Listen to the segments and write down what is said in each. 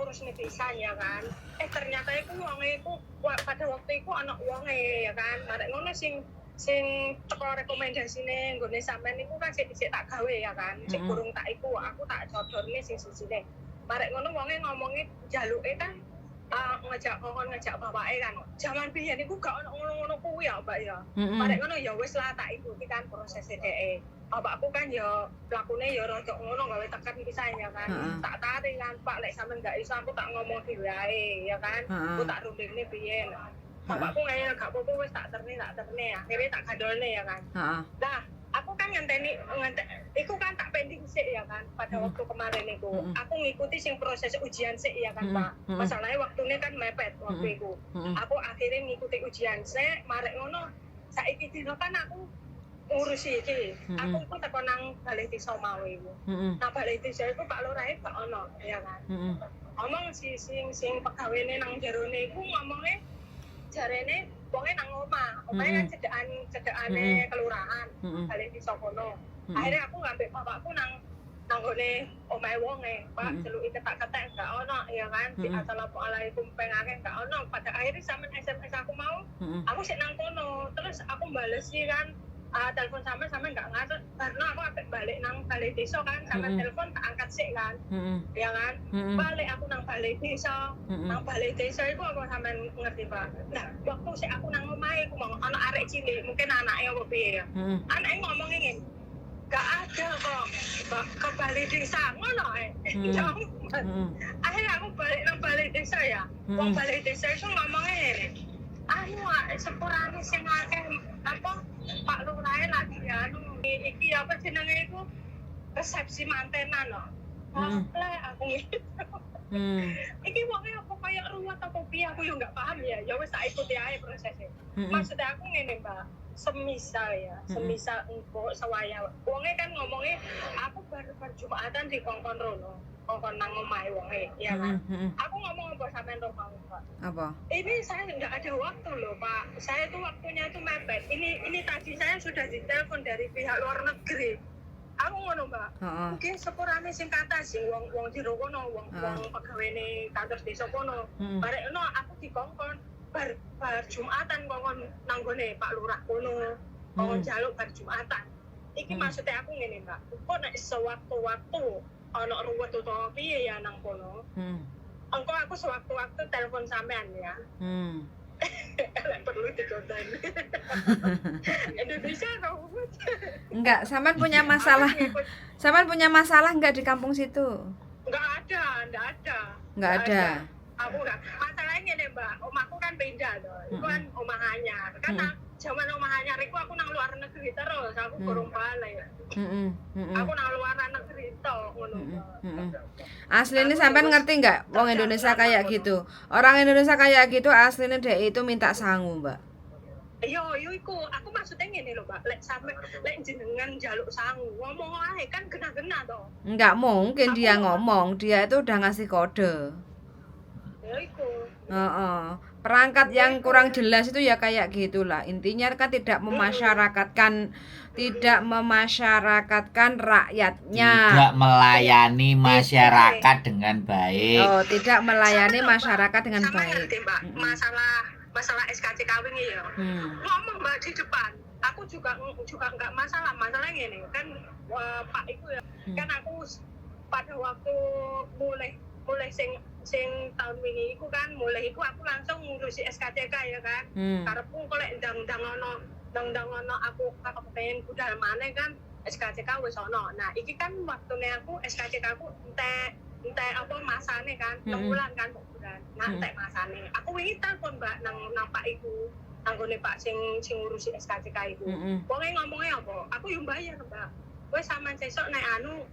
ngurus pisan ya kan. Ternyata iku wonge iku pada waktu iku ana wonge ya kan. Marek ngono sing teko rekomendasine nggone sampean niku kan sik tak gawe ya kan. Sik kurung tak iku aku tak codorne sing sisine. Marek ngono wonge ngomongi jaluke kan ngajak bapake kan. Jaman biyen iku gak ono ngono-ngono kuwi ya, Mbak ya. Marek ngono ya wis lah tak ikuti kan proses dhek. Bapakku kan ya lakune ya rada ngono gawe tekan pisan ya kan. Tak tarik kan, Pak lek sampean gak iso aku tak ngomong dhewe ae ya kan. Aku tak rundingne biyen. Bapakku ngene gak apa-apa wis tak terne. Akhirnya tak gandolne ya kan. Nah, aku kan ngenteni iku kan tak pending sik ya kan pada waktu kemarin iku. Aku ngikuti sing proses ujian sik ya kan, Pak. Masalahnya waktunya kan mepet waktu iku. Aku akhirnya ngikuti ujian sik, marek ngono saiki dino kan aku ngurusi iki. Aku kok teko nang balai desa mau iku. Nah, balai desa iku Pak Lurahe gak ono ya kan. Ngomong sing pegawene nang jerone iku ngomongnya jarene wonge nang omah kan cedekane kelurahan balik di Sokono. Akhirnya aku ngambil bapakku nang gone omahe wonge, Pak celuki ketak-ketak gak ono ya kan. Assalamualaikum pengake gak ono. Pada akhirnya sampean SMS aku mau, aku sik nang kono. Terus aku balesi kan telepon sampean gak ngasih karena aku apik balik nang balai desa kan. Sampean telepon tak angkat sik kan. Ya kan? Balik aku nang balai desa. Nang balai desa iku aku sampean ngerti, Pak. Nah, waktu sik aku nang omahe iku mau ana arek cilik, mungkin anake apa piye ya. Anake ngomong ngene, gak ada kok ke balai desa ngono ae. Akhirnya aku balik nang balai desa ya. Wong balai desa itu ngomongnya ngene. Sepurane sing akeh apa Pak Lurahe lagi iki apa jenenge iku resepsi mantenan lho. Aku gitu. Iki wonge apa kaya ruwet apa piye aku yo gak paham ya. Ya wis tak ikuti ae prosesnya. Maksudnya aku ngene, Mbak. Semisal engko sewaya wonge kan ngomongnya aku baru Jumatan di kongkon rono. Kongkon nang omahe wonge, ya kan. Aku ngomong apa sampean roh mau, Pak? Apa? Ini saya enggak ada waktu loh, Pak. Saya tuh waktunya itu mepet. Ini tadi saya sudah ditelepon dari pihak luar negeri. Aku ngono, Mbak. Mungkin sepurane sing kata sing wong jero kono, wong pegawene kantor desa kono. Barek ono aku dikongkon bar Jumatan kongkon nang gone Pak Lurah kono. Kongkon jaluk bar Jumatan. Iki maksudnya aku ngene, Mbak. Kok nek sewaktu-waktu ono ruwet utawa piye ya nang kono. Engko aku sewaktu-waktu telepon sampean ya. Perlu dicontohin. Indonesia ruwet. Enggak, sampean punya masalah. Sampean punya masalah enggak di kampung situ? Enggak ada. Aku enggak. Masalahnya nih, Mbak, omahku kan pindah loh. Itu kan omah anyar. Karena zaman omah anyar itu aku nang luar negeri terus, aku kurang balik. Aku nang luar negeri tok ngono. Aslinya sampean ngerti enggak wong Indonesia kayak gitu? Orang Indonesia kayak gitu aslinya dia itu minta sangu, Mbak. Yo iku, aku maksudnya ngene lho, Mbak. Lek jenengan njaluk sangu, ngomong ae kan gena-gena to. Enggak mungkin dia ngomong, dia itu udah ngasih kode. Ya iku. Perangkat yang kurang jelas itu ya kayak gitulah. Intinya kan tidak memasyarakatkan rakyatnya. Tidak melayani masyarakat dengan baik. Tidak melayani masyarakat dengan baik. Mbak, masalah SKC kawin ya. Ngomong Mbak di depan. Aku juga enggak masalah. Masalahnya ini kan Pak itu ya. Kan aku pada waktu mulai sing tahun wingi iku kan mulai iku aku langsung ngurusi SKCK ya kan. Karepku kok lek ndang ono aku kepengen budal maneh kan SKCK wis ono. Nah, iki kan waktune aku SKCK aku entek apa masane kan 6 bulan kan bulan. Nah, entek masane. Aku wingi telepon Mbak nang Pak iku. Nang gone Pak sing ngurusi SKCK iku. Wonge ngomongnya apa? Aku yo bayar, Mbak. Wis sampean sesuk nek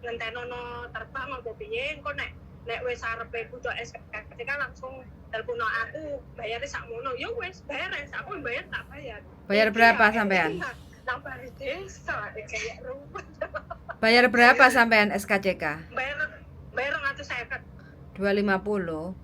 ngentenono terbang apa piye engko nek wis arepe butuh SKCK langsung telepon aku bayare sakmono. Ya wis bayar, aku bayar tak bayar. Bayar berapa sampean? Nang balai desa kayak rumput. Bayar berapa sampean SKCK? Bayar 250. 250.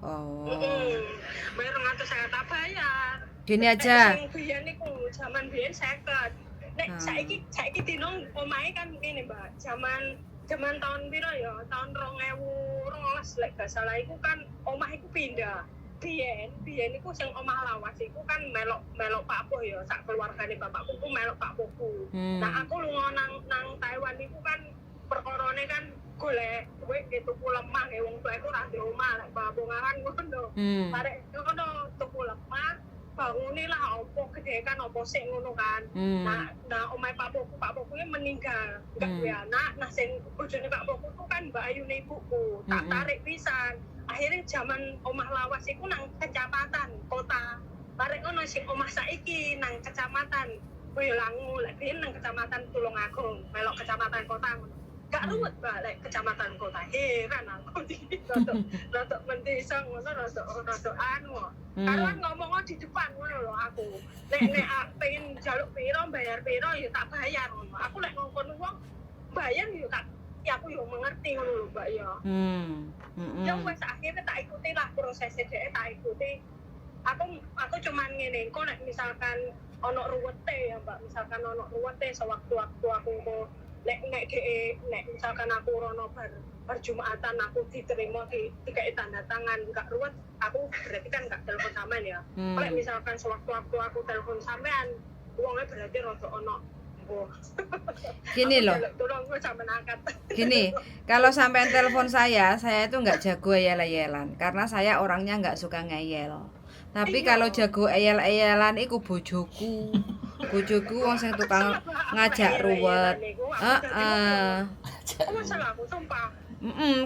Bayar 250 tak bayar. Gini aja. Sing biyen niku zaman biyen 50. Nek saiki dino omahe kan ngene, Mbak. Zaman Jaman tahun piro ya? Tahun 2012 lek gak salah iku kan omah iku pindah. Biyen iku sing omah lawas iku kan melok Pak Boh ya, sak keluargane bapakku ku melok Pak Bohku. Nah, aku lunga nang Taiwan iku kan perkorone kan golek duit ke tuku lemah ya wong tuaku ra di omah lek babongan ngono. Arek ngono tuku lemah bangune lah opo gede kan opo sik ngono kan. Nah omahe Pak Bohku meninggal. Enggak duwe anak. Nah sing bojone Pak Bohku ku kan mbak ayune ibuku. Tak tarik pisan. Akhirnya zaman omah lawas iku nang kecamatan kota. Barek ngono sing omah saiki nang kecamatan Boyolangu, lek biyen nang kecamatan Tulungagung, melok kecamatan kota ngono. Gak ruwet balik kecamatan kota. Heran aku iki rodok mendesa ngono rodok anu. Karuan ngomong di depan ngono lho aku. Nek pengen njaluk piro bayar piro ya tak bayar ngono. Aku lek ngongkon wong bayar ya tak ya aku yo mengerti ngono lho Mbak ya. Ya wes akhirnya tak ikuti lah prosesnya dhek tak ikuti. Aku cuman ngene, kok nek misalkan ono ruwete ya Mbak, misalkan ono ruwete sewaktu-waktu aku mau nek misalkan aku rono perjumatan aku diterima dikai tanda tangan enggak ruwet, aku berarti kan enggak telepon sampean ya. Kalau misalkan sewaktu-waktu aku telepon sampean, uangnya berarti rada ono. Gini loh. Gini, kalau sampean telepon saya itu nggak jago ayel-ayelan karena saya orangnya nggak suka ngeyel. Tapi kalau jago ayel-ayelan iku bojoku wong sing tukang ngajak ruwet.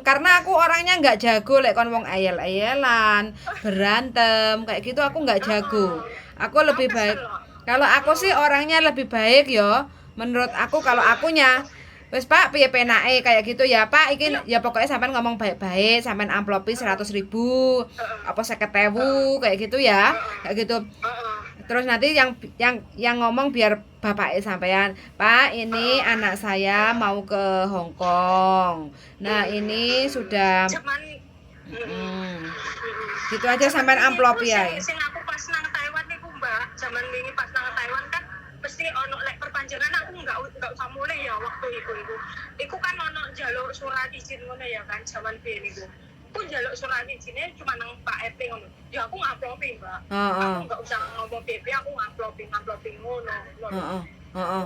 Karena aku orangnya nggak jago lek kon wong ayel-ayelan, berantem kayak gitu aku nggak jago. Aku lebih baik. Kalau aku sih orangnya lebih baik yo. Menurut aku kalau akunya wes Pak piye penake kayak gitu ya Pak iki ya pokoknya sampean ngomong baik-baik, sampean amplopi 100.000 apa 50.000 kayak gitu ya. Kayak gitu. Terus nanti yang ngomong biar bapak sampean, Pak ini anak saya mau ke Hong Kong. Nah ini sudah gitu aja sampean amplopi ya. Sing aku pas nang Taiwan niku Mbak, zaman wingi pas nang Taiwan kan mesti ono lek perpanjangan aku enggak usah mulai ya waktu itu. Iku kan ono njaluk surat izin ngono ya kan zaman biyen iku. Aku njaluk surat izinnya cuma nang Pak RT ngono. Ya aku nguploadin, Mbak. Aku enggak usah ngomong PP, aku nguploadin ngono.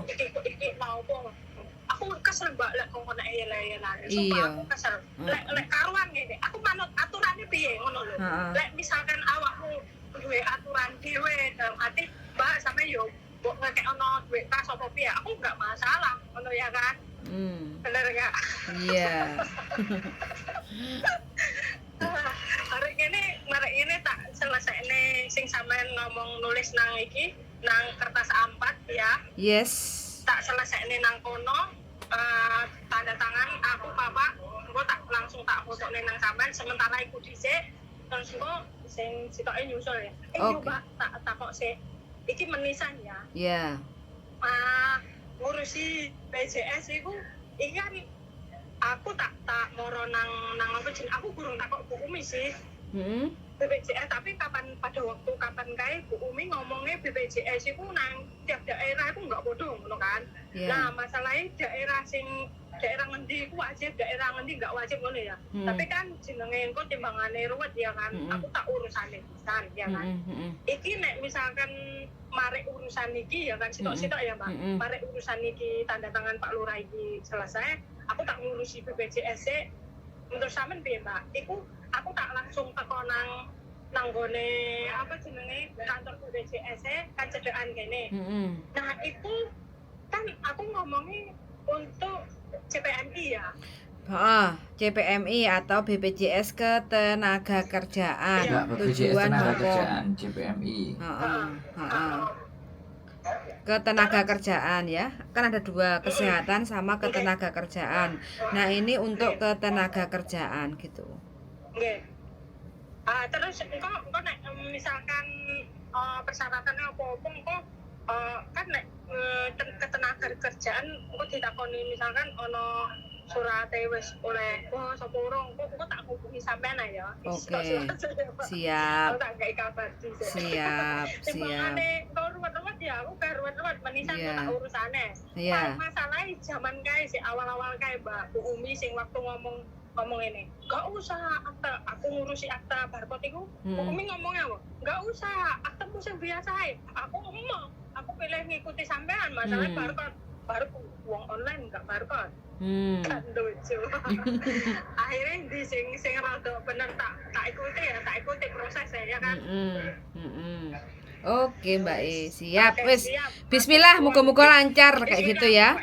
Iki mau apa? Aku kesel Mbak lek kok ana ayel-ayelan. Sumpah aku kesel. Lek karuan ngene, aku manut aturane piye ngono lho. Lek misalkan awakmu duwe aturan dhewe dalam hati, Mbak sampe yo mbok ngekek ono duit kas apa piye, aku enggak masalah ngono ya kan. Bener enggak? Iya. Marek ini tak selesai sing sampean ngomong nulis nang iki nang kertas A4 ya. Yes. Tak selesai nang kono tanda tangan aku papa engko tak langsung tak fotone nang sampean sementara iku dhisik terus engko sing sitoke nyusul ya. Mbak tak kok sik iki menisan ya. Iya. Ngurusi BPJS iku iki kan aku tak moro nang apa jeneng aku gurung tak kok Bu Umi sih. BPJS tapi pada waktu kapan kae Bu Umi ngomongnya BPJS itu nang tiap daerah itu enggak bodoh ngono kan. Nah, masalahnya daerah ngendi iku wajib, daerah ngendi enggak wajib ngono ya. Tapi kan jenenge engko timbangane ruwet ya kan. Aku tak urusane pisan ya kan. Iki nek misalkan marek urusan iki ya kan sitok-sitok ya, Mbak. Marek urusan iki tanda tangan Pak Lurah iki selesai, aku tak ngurusi BPJS menurut sampean piye, Mbak? Iku aku tak langsung teko nang gone apa jenenge kantor BPJS kan cedhekan kene. Nah, itu kan aku ngomongnya untuk CPMI ya. CPMI atau BPJS Ketenagakerjaan. Ya, BPJS Ketenagakerjaan, CPMI. Ketenagakerjaan ya. Kan ada dua, kesehatan sama ketenagakerjaan. Nah, ini untuk ketenagakerjaan gitu. Nggih. Terus engko nek misalkan persyaratannya apa-apa engko kan nek ketenagakerjaan engko ditakoni misalkan ono surate wis oleh sapa urung kok tak hubungi sampean ae ya. Oke. Siap. Aku tak gawe kabar dhisik. Siap. Timbangane kok ruwet-ruwet ya aku gak ruwet-ruwet menisan Iya. tak urusane. Iya. Masalahnya zaman kae sih awal-awal kae Mbak Bu Umi sing waktu ngomong ini gak usah akta aku ngurusi akta barcode iku Bu Umi ngomongnya apa gak usah aktamu sing biasa ae aku ngomong aku pilih ngikuti sampean masalahnya barcode baru uang online gak barcode kan lucu akhirnya di sing rada bener tak ikuti prosesnya ya kan. Oke Mbak E, siap. Oke, Wis. siap. Bismillah, muga-muga lancar kayak gitu ya.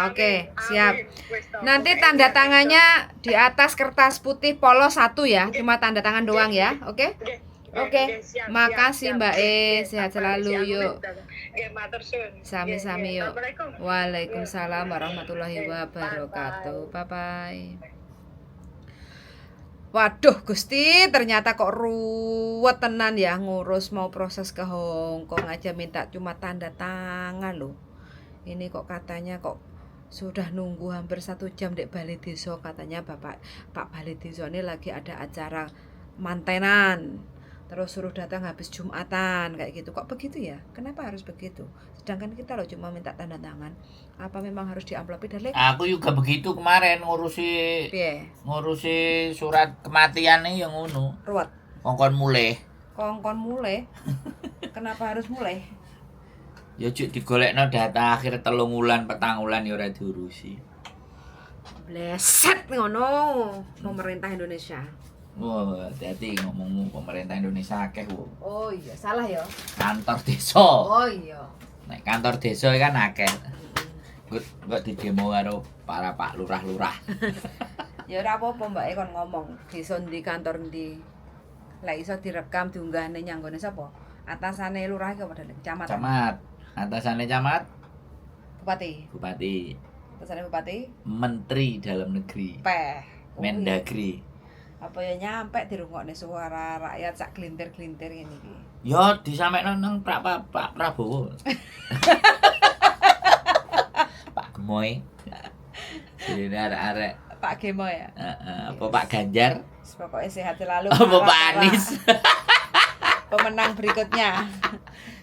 Oke, siap. Nanti tanda tangannya di atas kertas putih polos 1 ya, cuma tanda tangan doang ya. Oke? Oke. Makasih Mbak E, sehat selalu yuk. Sami-sami yuk. Waalaikumsalam warahmatullahi wabarakatuh. Bye bye. Waduh Gusti, ternyata kok ruwet tenan ya ngurus mau proses ke Hong Kong aja minta cuma tanda tangan loh. Ini kok katanya kok sudah nunggu hampir 1 jam dek Balai Desa, katanya Pak Balai Desa ini lagi ada acara mantenan. Terus suruh datang habis Jumatan kayak gitu. Kok begitu ya? Kenapa harus begitu? Sedangkan kita loh cuma minta tanda tangan. Apa memang harus diamplopi dan Aku juga begitu kemarin ngurusi surat kematian nih yang ngono. Ruwet. Kongkon mulai. Kenapa harus mulai? Ya juk digolekno data akhir 3 wulan 4 wulan ya ora diurusi. Bleset ngono pemerintah Indonesia. Wah, hati-hati ngomongmu pemerintah Indonesia akeh wo. Oh iya, salah ya. Kantor desa. Oh iya. Nek kantor desa kan akeh. Kok di demo karo para Pak Lurah-lurah. Ya ora apa-apa Mbak E kon ngomong desa ndi kantor ndi. Lah iso direkam diunggahne nyanggone sapa? Atasane lurah iki apa dalem? Camat. Camat. Atasane camat Bupati. Atasane bupati. Menteri Dalam Negeri. Mendagri. Apa ya nyampe dirungokne suara rakyat sak glintir-glintir ngene iki. Ya disampaikan nang Pak Prabowo. Pak Gemoy. Jadi arek Pak Gemo ya. Apa Pak Ganjar? Pokoknya sehat selalu. Apa Pak Anies? Pemenang berikutnya.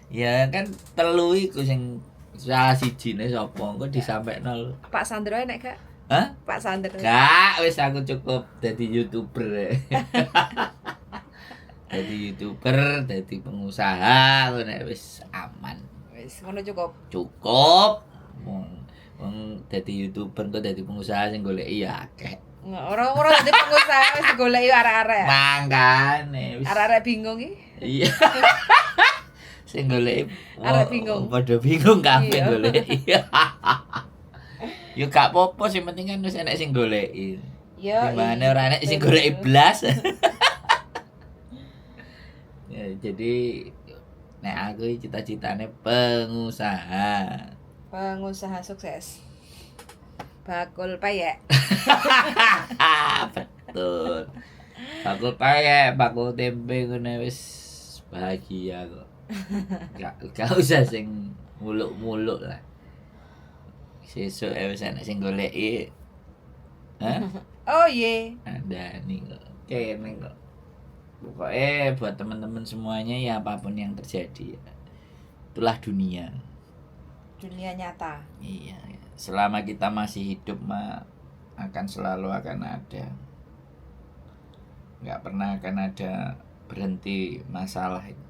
Ya kan telu iku sing salah sijine sapa engko disampaikan lho. Pak Sandro enek gak? Hah? Pak Sandro. Gak, wis aku cukup dadi YouTuber. Dadi YouTuber, dadi pengusaha, nek wis aman. Wis ngono cukup. Cukup. Wong dadi YouTuber kok dadi pengusaha sing goleki ya akeh. Ora dadi pengusaha wis digoleki arek-arek. Mangkane wis. Arek-arek bingung iki. Iya. Sing goleki arek bingung. Padha bingung kabeh Iya. goleki. Ya gak apa-apa sing penting kan wis enek sing goleki. Ya. Gimana ora enek sing goleki blas. Ya jadi nek aku cita-citane pengusaha. Pengusaha sukses. Bakul payek. Betul. Bakul payek, bakul tempe ngene wis bahagia kok. Gak usah sing muluk-muluk lah. Sesuk wis enek sing goleki. Hah? Oh iya. Ada nih kok. Kene kok. Pokoknya buat teman-teman semuanya ya apapun yang terjadi itulah dunia. Dunia nyata. Iya, selama kita masih hidup akan selalu akan ada. Nggak pernah akan ada berhenti masalah itu.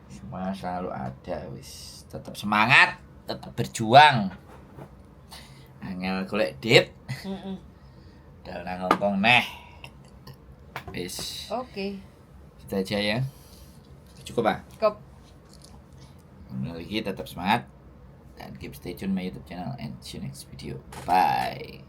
Semua selalu ada, wis. Tetap semangat, tetap berjuang. Angel golek dit. Dal nang Hongkong neh. Wis. Oke. Itu aja ya. Cukup, Pak. Cukup. Lagi tetap semangat dan keep stay tune my YouTube channel and see you next video. Bye.